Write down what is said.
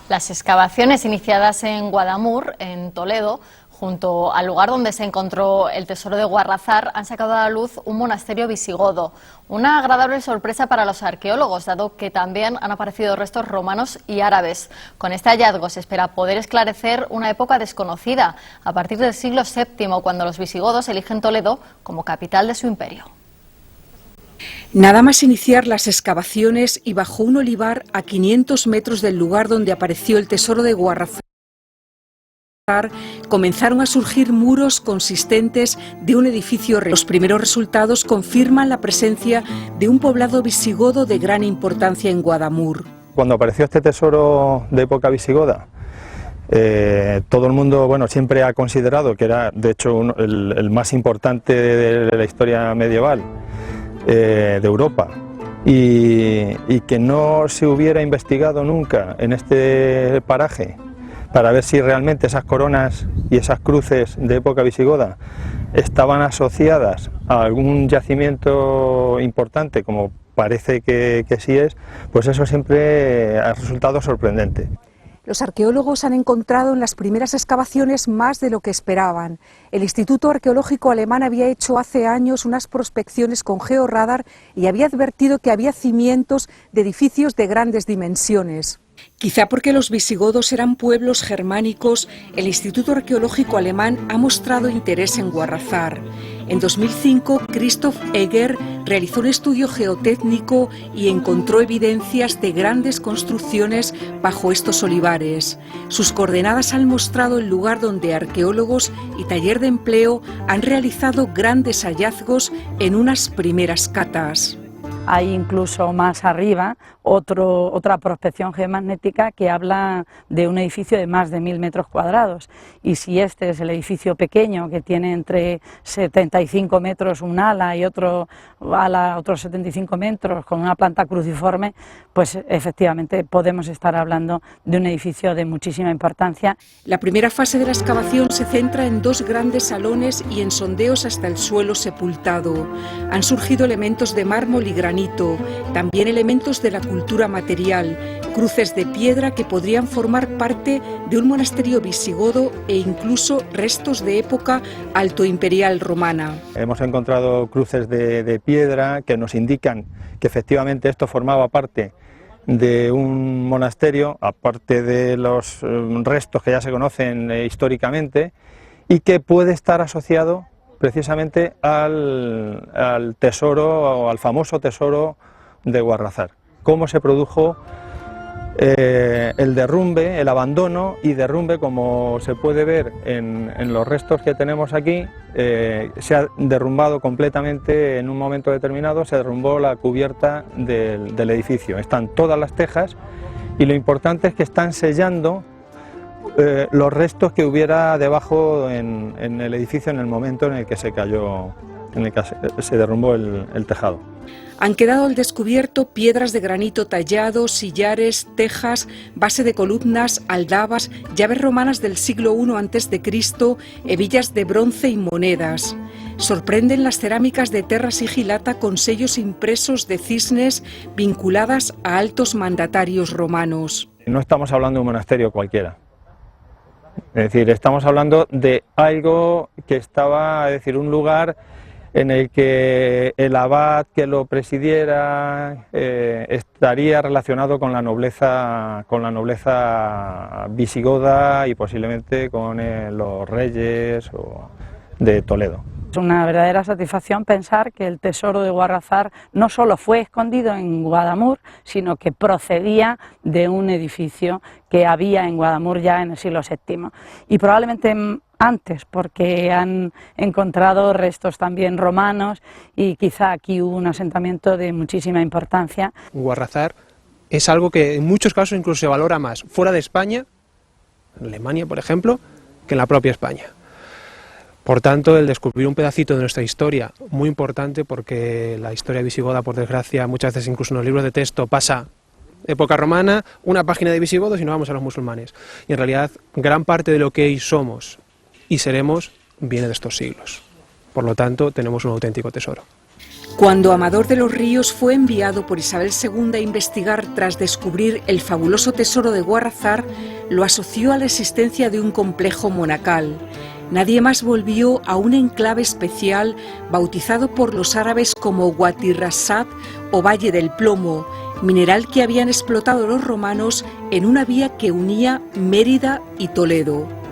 Las excavaciones iniciadas en Guadamur, en Toledo, junto al lugar donde se encontró el tesoro de Guarrazar, han sacado a la luz un monasterio visigodo. Una agradable sorpresa para los arqueólogos, dado que también han aparecido restos romanos y árabes. Con este hallazgo se espera poder esclarecer una época desconocida, a partir del siglo VII, cuando los visigodos eligen Toledo como capital de su imperio. Nada más iniciar las excavaciones y bajo un olivar a 500 metros del lugar donde apareció el tesoro de Guarrazar, comenzaron a surgir muros consistentes de un edificio. Los primeros resultados confirman la presencia de un poblado visigodo de gran importancia en Guadamur. Cuando apareció este tesoro de época visigoda, todo el mundo siempre ha considerado que era de hecho el más importante de la historia medieval de Europa, y que no se hubiera investigado nunca en este paraje para ver si realmente esas coronas y esas cruces de época visigoda estaban asociadas a algún yacimiento importante, como parece que sí es, pues eso siempre ha resultado sorprendente. Los arqueólogos han encontrado en las primeras excavaciones más de lo que esperaban. El Instituto Arqueológico Alemán había hecho hace años unas prospecciones con georradar y había advertido que había cimientos de edificios de grandes dimensiones. Quizá porque los visigodos eran pueblos germánicos, el Instituto Arqueológico Alemán ha mostrado interés en Guarrazar. En 2005, Christoph Egger realizó un estudio geotécnico y encontró evidencias de grandes construcciones bajo estos olivares. Sus coordenadas han mostrado el lugar donde arqueólogos y taller de empleo han realizado grandes hallazgos en unas primeras catas. Hay incluso más arriba otra prospección geomagnética que habla de un edificio de más de 1000 metros cuadrados, y si este es el edificio pequeño que tiene entre 75 metros un ala y otro ala otros 75 metros con una planta cruciforme, pues efectivamente podemos estar hablando de un edificio de muchísima importancia. La primera fase de la excavación se centra en dos grandes salones y en sondeos hasta el suelo sepultado. Han surgido elementos de mármol y granito, también elementos de la cultura material, cruces de piedra que podrían formar parte de un monasterio visigodo e incluso restos de época altoimperial romana. Hemos encontrado cruces de piedra que nos indican que efectivamente esto formaba parte de un monasterio, aparte de los restos que ya se conocen históricamente, y que puede estar asociado precisamente al tesoro, o al famoso tesoro de Guarrazar. Cómo se produjo el derrumbe, el abandono y derrumbe, como se puede ver en los restos que tenemos aquí. Se ha derrumbado completamente en un momento determinado, se derrumbó la cubierta del edificio. Están todas las tejas y lo importante es que están sellando los restos que hubiera debajo en el edificio en el momento en el que se cayó, en el que se derrumbó el tejado. Han quedado al descubierto piedras de granito tallado, sillares, tejas, base de columnas, aldabas, llaves romanas del siglo I a.C., hebillas de bronce y monedas. Sorprenden las cerámicas de terra sigillata con sellos impresos de cisnes vinculadas a altos mandatarios romanos. No estamos hablando de un monasterio cualquiera. Es decir, estamos hablando de algo que estaba, es decir, un lugar en el que el abad que lo presidiera estaría relacionado con la nobleza visigoda y posiblemente con los reyes de Toledo. Es una verdadera satisfacción pensar que el tesoro de Guarrazar no solo fue escondido en Guadamur, sino que procedía de un edificio que había en Guadamur ya en el siglo VII. Y probablemente antes, porque han encontrado restos también romanos y quizá aquí hubo un asentamiento de muchísima importancia. Guarrazar es algo que en muchos casos incluso se valora más fuera de España, en Alemania por ejemplo, que en la propia España. Por tanto, el descubrir un pedacito de nuestra historia, muy importante, porque la historia visigoda, por desgracia, muchas veces incluso en los libros de texto pasa época romana, una página de visigodos y nos vamos a los musulmanes. Y en realidad, gran parte de lo que hoy somos y seremos viene de estos siglos. Por lo tanto, tenemos un auténtico tesoro. Cuando Amador de los Ríos fue enviado por Isabel II a investigar tras descubrir el fabuloso tesoro de Guarrazar, lo asoció a la existencia de un complejo monacal. Nadie más volvió a un enclave especial bautizado por los árabes como Guatirrassat o Valle del Plomo, mineral que habían explotado los romanos en una vía que unía Mérida y Toledo.